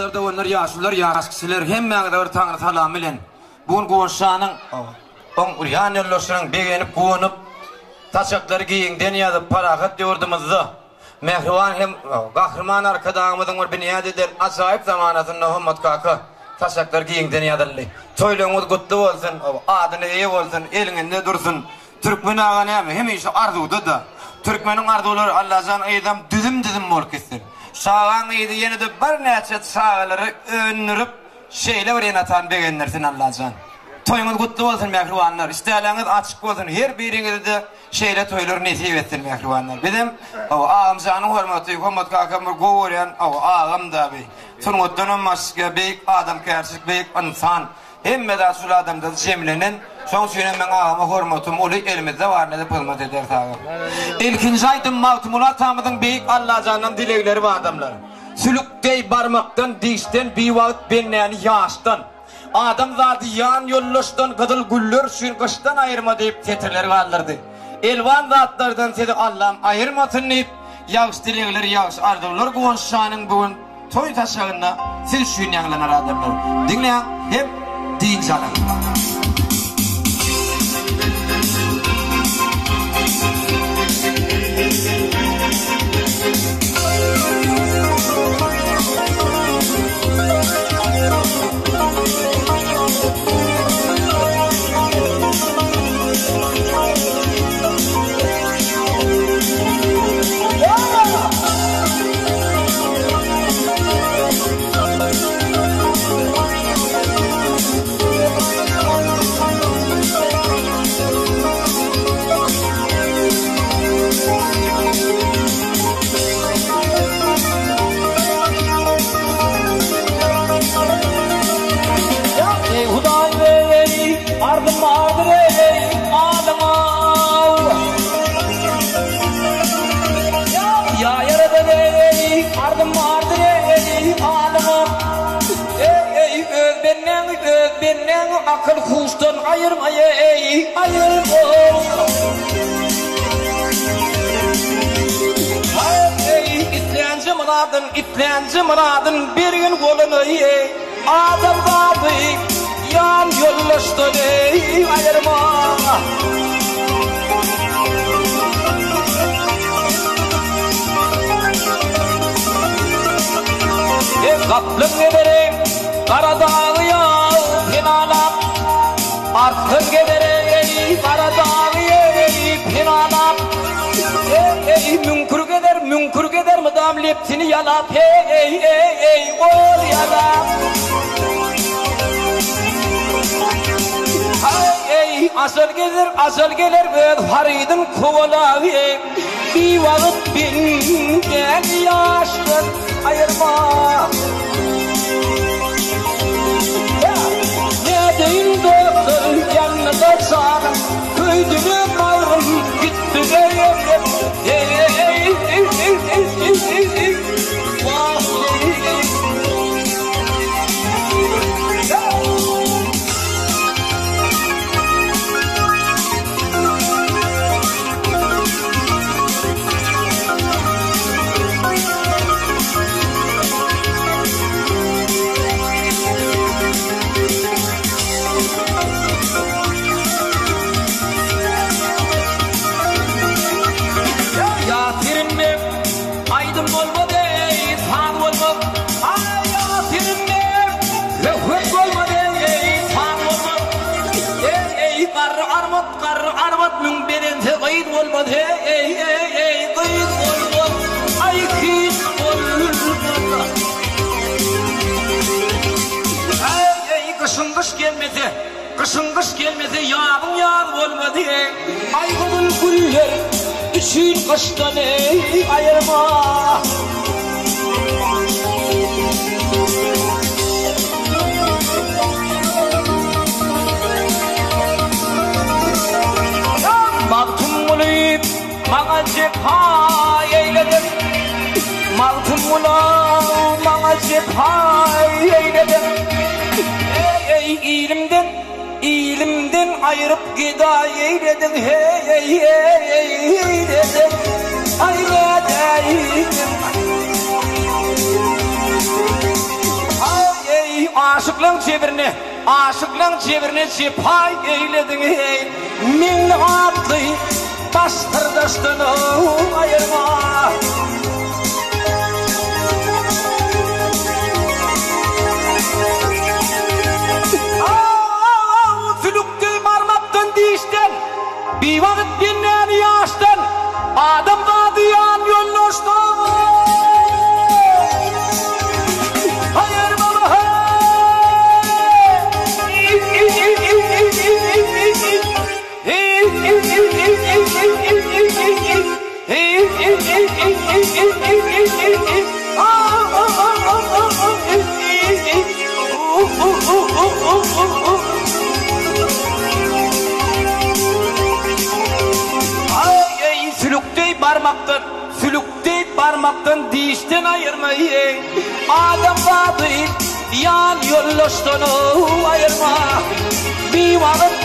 kadar da onlar yaşlılar, yaşlılar hemme kadar Tanrı salam bilen. Bugün goşanın on uryan yollaşırın beğenip kunup taşakları giyinden yazıp parahat yurdumuzda. Mehrivan hem kahraman arkadağımızın var biniyad eder. Acayip zamanatında hümmet kaka taşaklar giyinden yazılı. Toylığımız kutlu olsun, adını iyi olsun, elinde dursun. Türkmen ağanı hem işe arzudu da. Türkmenin arzuları Allah'tan eydem düzüm ol kessin. Şağan eydi yeni de bir neçet şağaları önürüp şeyle öğrenatan beğenirsin Allah'tan. Toyunuz kutlu olsun mehrivanlar. İsteğleriniz açık olsun. Her biriniz de şeyle toyları nesip etsin mehrivanlar. Bizim ağamcanın hormatı, hürmet kakamır goğuren ağam da bey. Turmuttanın maske beyik, adam kersik beyik, insan. Hemme de sul adamda cemlenen. Son süren ben ağama hormatım olu elimizde var ne de pılmat eder tağım. İlkinci aydım mavtumulat tamıdın beyik Allah'canın dilekleri var adamlar. Sülüktey barmaktan, dişten, bir vakit benleyen yaştan. Adam zaten yan yollaştan kızıl güller suyun kıştan ayırma deyip tetirleri kaldırdı. Elvan zatlardan dedi Allah'ım ayırmasın deyip yağış dilekleri yağış ardılar kuvanşanın bugün toy taşağına siz suyun yanlanar adamlar. Dinleyen hep din canım. Akıl kuştan ayırmaya ayırma. İtlenci muradın bir gün kolunu adam vardı yan yollaştı ayırma. Kaplım ederim Karadağ'ı ya pinalap Arkın gederim Karadağ'ı pinalap Münkur gider mıdam lepsini yalap ol yalap Asıl gelir ben Farid'in kovalağı bir vakit binden yaştın ayırma. Ne deyin doktor yanına sarım köydüğüm ağrım gitti gayet. Arvat mün benimse kayıt olmadı kayıt olmadı ay kayıt olmadı kışın kış gelmedi yağın olmadı ay bunun güller için kıştan ayırma. Maltım bulayım, bana cephay eyledim. Maltım bulayım, bana cephay eyledim. İlimden ayırıp gida eyledim. Eyledim, ayledim. aşıklığın cebirine cipay eyledin ey. Min atlı bastırdaştın ayırma. Sülüktü marmaktan dişten, bir vakit dinleyen yaştan, adam kadiyan yollaştı. Hayır baba sülüktey parmaktan dişten ayırmayın. Adam vadı yan yollaştığını ayırma. Bir vakit